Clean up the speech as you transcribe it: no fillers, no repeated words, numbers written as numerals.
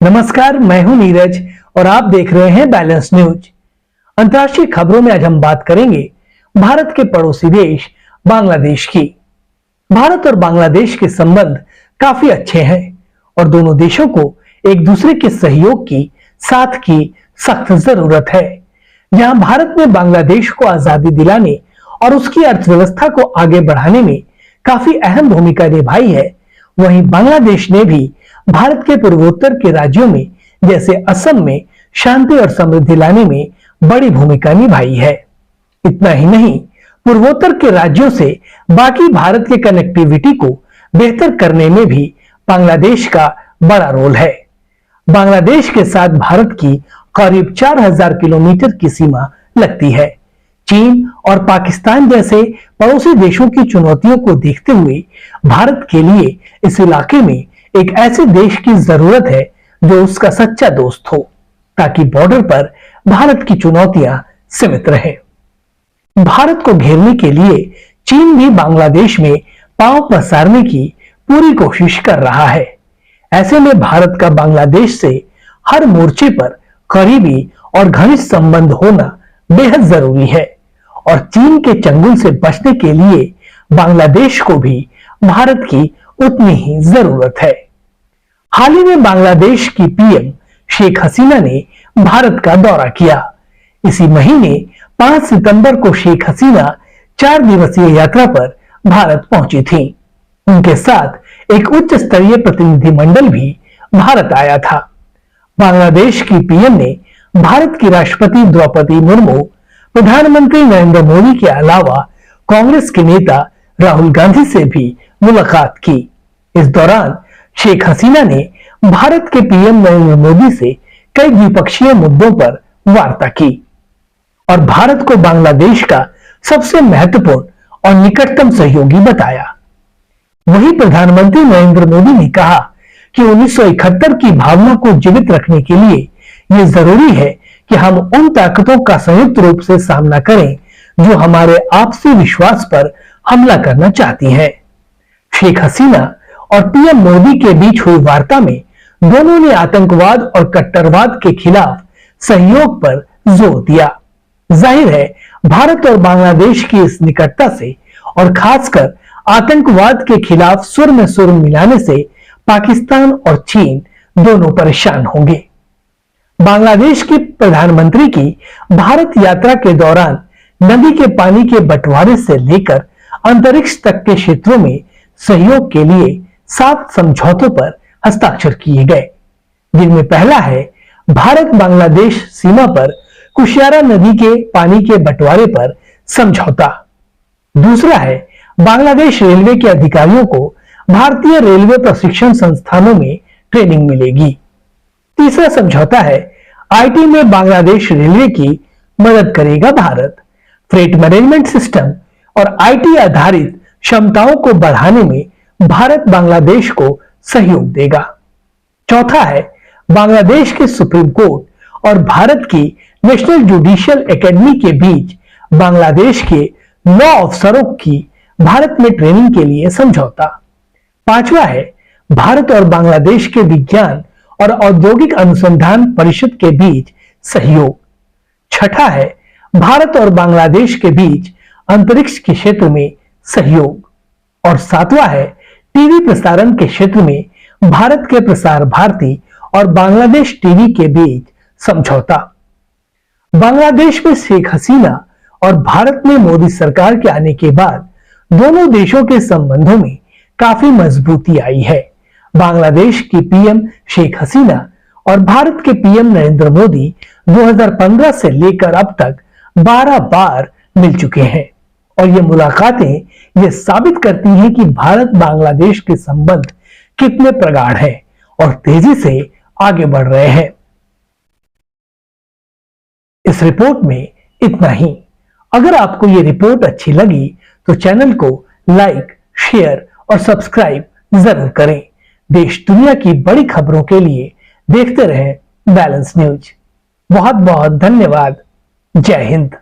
नमस्कार, मैं हूं नीरज और आप देख रहे हैं बैलेंस न्यूज। अंतर्राष्ट्रीय खबरों में आज हम बात करेंगे भारत के पड़ोसी देश बांग्लादेश की। भारत और बांग्लादेश के संबंध काफी अच्छे हैं और दोनों देशों को एक दूसरे के सहयोग की साथ की सख्त जरूरत है। जहां भारत ने बांग्लादेश को आजादी दिलाने और उसकी अर्थव्यवस्था को आगे बढ़ाने में काफी अहम भूमिका निभाई है, वहीं बांग्लादेश ने भी भारत के पूर्वोत्तर के राज्यों में जैसे असम में शांति और समृद्धि लाने में बड़ी भूमिका निभाई है। इतना ही नहीं, पूर्वोत्तर के राज्यों से बाकी भारत के कनेक्टिविटी को बेहतर करने में भी बांग्लादेश का बड़ा रोल है। बांग्लादेश के साथ भारत की करीब 4000 किलोमीटर की सीमा लगती है। चीन और पाकिस्तान जैसे पड़ोसी देशों की चुनौतियों को देखते हुए भारत के लिए इस इलाके में एक ऐसे देश की जरूरत है जो उसका सच्चा दोस्त हो, ताकि बॉर्डर पर भारत की चुनौतियां सीमित रहें। भारत को घेरने के लिए चीन भी बांग्लादेश में पांव पसारने की पूरी कोशिश कर रहा है। ऐसे में भारत का बांग्लादेश से हर मोर्चे पर करीबी और घनिष्ठ संबंध होना बेहद जरूरी है और चीन के चंगुल से बचने के लिए बांग्लादेश को भी भारत की उतनी ही जरूरत है। हाल ही में बांग्लादेश की पीएम शेख हसीना ने भारत का दौरा किया। इसी महीने 5 सितंबर को शेख हसीना 4 दिवसीय यात्रा पर भारत पहुंची थी। उनके साथ एक उच्च स्तरीय प्रतिनिधिमंडल भी भारत आया था। बांग्लादेश की पीएम ने भारत की राष्ट्रपति द्रौपदी मुर्मू, प्रधानमंत्री नरेंद्र मोदी के अलावा कांग्रेस के नेता राहुल गांधी से भी मुलाकात की। इस दौरान शेख हसीना ने भारत के पीएम नरेंद्र मोदी से कई द्विपक्षीय मुद्दों पर वार्ता की और भारत को बांग्लादेश का सबसे महत्वपूर्ण और निकटतम सहयोगी बताया। वहीं प्रधानमंत्री नरेंद्र मोदी ने कहा कि 1971 की भावना को जीवित रखने के लिए यह जरूरी है कि हम उन ताकतों का संयुक्त रूप से सामना करें जो हमारे आपसी विश्वास पर हमला करना चाहती हैं। शेख हसीना और पीएम मोदी के बीच हुई वार्ता में दोनों ने आतंकवाद और कट्टरवाद के खिलाफ सहयोग पर जोर दिया। जाहिर है, भारत और बांग्लादेश की इस निकटता से और खासकर आतंकवाद के खिलाफ सुर में सुर मिलाने से पाकिस्तान और चीन दोनों परेशान होंगे। बांग्लादेश की प्रधानमंत्री की भारत यात्रा के दौरान नदी के पानी के बंटवारे से लेकर अंतरिक्ष तक के क्षेत्रों में सहयोग के लिए 7 समझौतों पर हस्ताक्षर किए गए, जिनमें पहला है भारत बांग्लादेश सीमा पर कुशियारा नदी के पानी के बंटवारे पर समझौता। दूसरा है बांग्लादेश रेलवे के अधिकारियों को भारतीय रेलवे प्रशिक्षण संस्थानों में ट्रेनिंग मिलेगी। तीसरा समझौता है आईटी में बांग्लादेश रेलवे की मदद करेगा भारत। फ्रेट मैनेजमेंट सिस्टम और आईटी आधारित क्षमताओं को बढ़ाने में भारत बांग्लादेश को सहयोग देगा। चौथा है बांग्लादेश के सुप्रीम कोर्ट और भारत की नेशनल जुडिशियल एकेडमी के बीच बांग्लादेश के लॉ अफसरों की भारत में ट्रेनिंग के लिए समझौता। पांचवा है भारत और बांग्लादेश के विज्ञान और औद्योगिक अनुसंधान परिषद के बीच सहयोग। छठा है भारत और बांग्लादेश के बीच अंतरिक्ष के क्षेत्र में सहयोग। और सातवां है टीवी प्रसारण के क्षेत्र में भारत के प्रसार भारती और बांग्लादेश टीवी के बीच समझौता। बांग्लादेश में शेख हसीना और भारत में मोदी सरकार के आने के बाद दोनों देशों के संबंधों में काफी मजबूती आई है। बांग्लादेश की पीएम शेख हसीना और भारत के पीएम नरेंद्र मोदी 2015 से लेकर अब तक 12 बार मिल चुके हैं और ये मुलाकातें ये साबित करती हैं कि भारत बांग्लादेश के संबंध कितने प्रगाढ़ हैं और तेजी से आगे बढ़ रहे हैं। इस रिपोर्ट में इतना ही। अगर आपको ये रिपोर्ट अच्छी लगी तो चैनल को लाइक, शेयर और सब्सक्राइब जरूर करें। देश दुनिया की बड़ी खबरों के लिए देखते रहें बैलेंस न्यूज। बहुत बहुत धन्यवाद। जय हिंद।